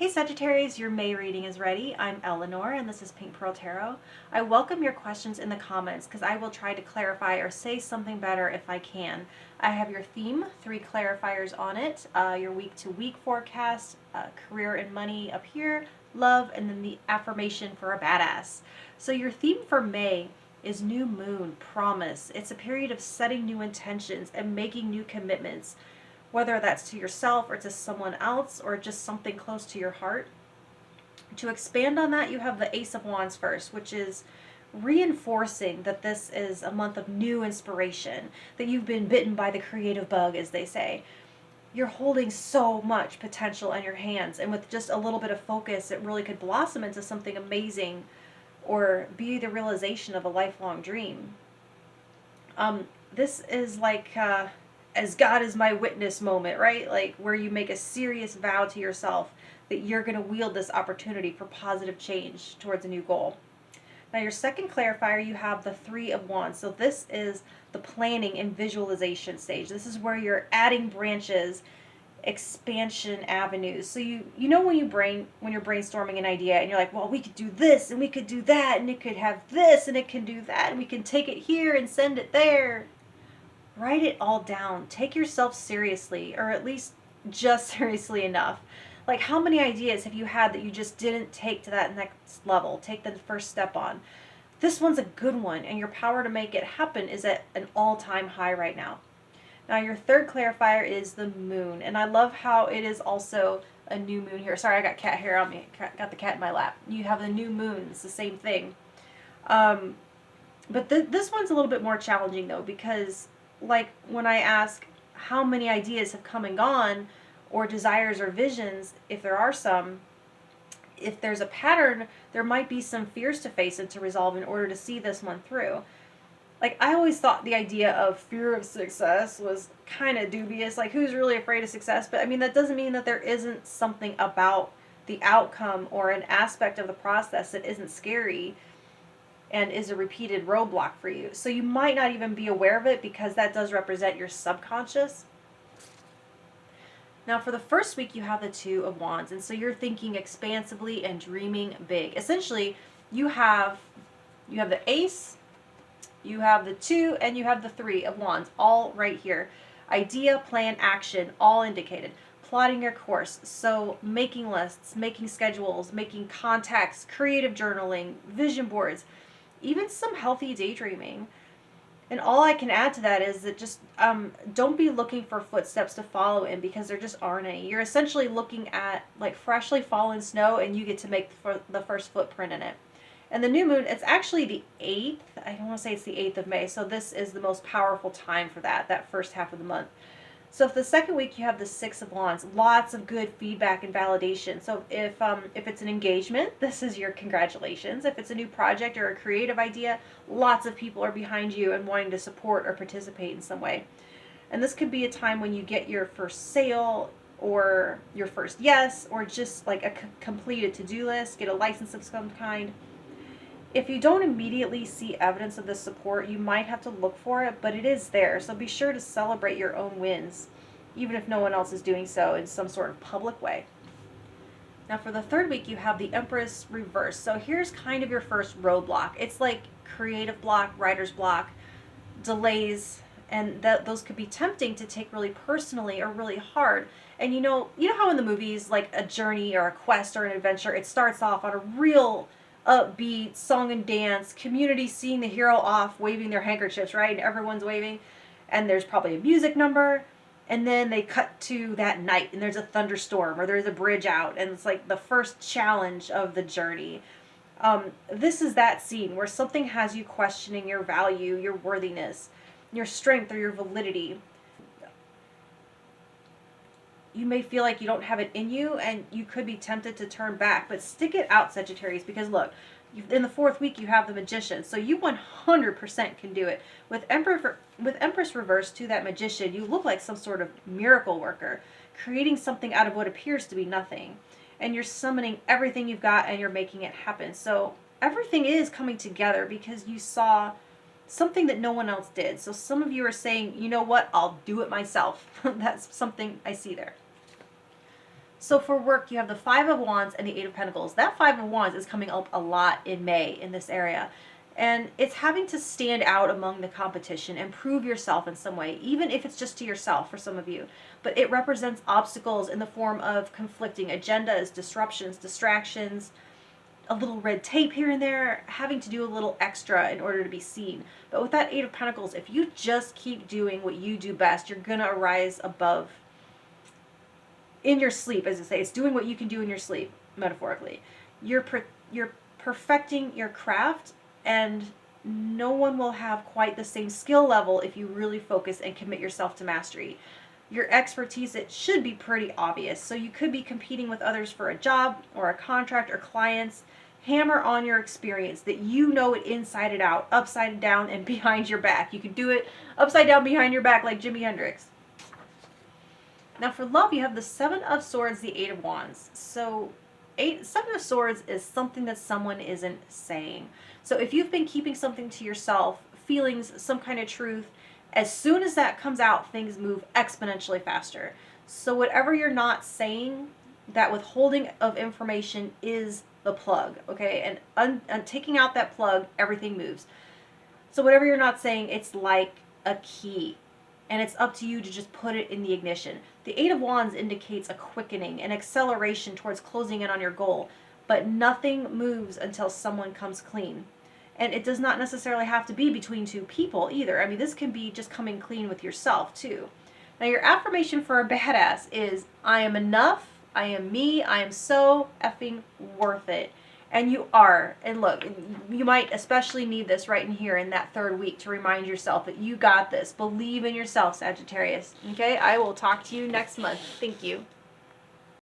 Hey Sagittarius, your May reading is ready. I'm Eleanor and this is Pink Pearl Tarot. I welcome your questions in the comments because I will try to clarify or say something better if I can. I have your theme, 3 clarifiers on it, your week-to-week forecast, career and money up here, love, and then the affirmation for a badass. So your theme for May is new moon, promise. It's a period of setting new intentions and making new commitments, whether that's to yourself or to someone else or just something close to your heart. To expand on that, you have the Ace of Wands first, which is reinforcing that this is a month of new inspiration, that you've been bitten by the creative bug, as they say. You're holding so much potential in your hands, and with just a little bit of focus, it really could blossom into something amazing or be the realization of a lifelong dream. This is like as God is my witness moment, right? Like where you make a serious vow to yourself that you're going to wield this opportunity for positive change towards a new goal. Now your second clarifier, you have the 3 of Wands. So this is the planning and visualization stage. This is where you're adding branches, expansion avenues. So you know when you're brainstorming an idea and you're like, well, we could do this and we could do that and it could have this and it can do that and we can take it here and send it there. Write it all down. Take yourself seriously, or at least just seriously enough. Like, how many ideas have you had that you just didn't take to that next level, take the first step on? This one's a good one, and your power to make it happen is at an all-time high right now. Now, your third clarifier is the moon, and I love how it is also a new moon here. Sorry, I got cat hair on me. Got the cat in my lap. You have the new moon. It's the same thing. But this one's a little bit more challenging, though, because like when I ask how many ideas have come and gone, or desires or visions, if there are some, if there's a pattern, there might be some fears to face and to resolve in order to see this one through. Like, I always thought the idea of fear of success was kind of dubious. Like, who's really afraid of success? But I mean, that doesn't mean that there isn't something about the outcome or an aspect of the process that isn't scary and is a repeated roadblock for you. So you might not even be aware of it because that does represent your subconscious. Now for the first week, you have the 2 of Wands, and so you're thinking expansively and dreaming big. Essentially, you have the Ace, you have the 2, and you have the 3 of Wands, all right here. Idea, plan, action, all indicated. Plotting your course, so making lists, making schedules, making contacts, creative journaling, vision boards, even some healthy daydreaming. And all I can add to that is that just don't be looking for footsteps to follow in, because there just aren't any. You're essentially looking at like freshly fallen snow, and you get to make the first footprint in it. And the new moon, it's actually the 8th. I don't want to say it's the 8th of May. So this is the most powerful time for that first half of the month. So if the second week, you have the 6 of Wands, lots of good feedback and validation. So if it's an engagement, this is your congratulations. If it's a new project or a creative idea, lots of people are behind you and wanting to support or participate in some way. And this could be a time when you get your first sale or your first yes, or just like a completed to-do list, get a license of some kind. If you don't immediately see evidence of this support, you might have to look for it, but it is there. So be sure to celebrate your own wins, even if no one else is doing so in some sort of public way. Now for the third week, you have the Empress reverse. So here's kind of your first roadblock. It's like creative block, writer's block, delays, and those could be tempting to take really personally or really hard. And you know how in the movies, like a journey or a quest or an adventure, it starts off on a real upbeat song and dance, community seeing the hero off, waving their handkerchiefs, right? And everyone's waving, and there's probably a music number, and then they cut to that night, and there's a thunderstorm, or there's a bridge out, and it's like the first challenge of the journey. This is that scene where something has you questioning your value, your worthiness, your strength, or your validity. You may feel like you don't have it in you, and you could be tempted to turn back, but stick it out, Sagittarius, because look, in the 4th week, you have the Magician, so you 100% can do it. With Empress reversed to that Magician, you look like some sort of miracle worker, creating something out of what appears to be nothing, and you're summoning everything you've got, and you're making it happen. So everything is coming together because you saw something that no one else did. So some of you are saying, you know what, I'll do it myself. That's something I see there. So for work, you have the Five of Wands and the Eight of Pentacles. That Five of Wands is coming up a lot in May in this area. And it's having to stand out among the competition and prove yourself in some way, even if it's just to yourself for some of you. But it represents obstacles in the form of conflicting agendas, disruptions, distractions, a little red tape here and there, having to do a little extra in order to be seen. But with that Eight of Pentacles, if you just keep doing what you do best, you're going to arise above in your sleep, as I say. It's doing what you can do in your sleep, metaphorically. You're perfecting your craft, and no one will have quite the same skill level if you really focus and commit yourself to mastery. Your expertise, it should be pretty obvious. So you could be competing with others for a job or a contract or clients. Hammer on your experience, that you know it inside and out, upside down and behind your back. You can do it upside down behind your back like Jimi Hendrix. Now for love, you have the Seven of Swords, the Eight of Wands. So Seven of Swords is something that someone isn't saying. So if you've been keeping something to yourself, feelings, some kind of truth, as soon as that comes out, things move exponentially faster. So whatever you're not saying, that withholding of information is the plug, okay? And taking out that plug, everything moves. So whatever you're not saying, it's like a key. And it's up to you to just put it in the ignition. The Eight of Wands indicates a quickening, an acceleration towards closing in on your goal. But nothing moves until someone comes clean. And it does not necessarily have to be between two people either. I mean, this can be just coming clean with yourself too. Now your affirmation for a badass is, I am enough, I am me, I am so effing worth it. And you are. And look, you might especially need this right in here in that third week to remind yourself that you got this. Believe in yourself, Sagittarius. Okay? I will talk to you next month. Thank you.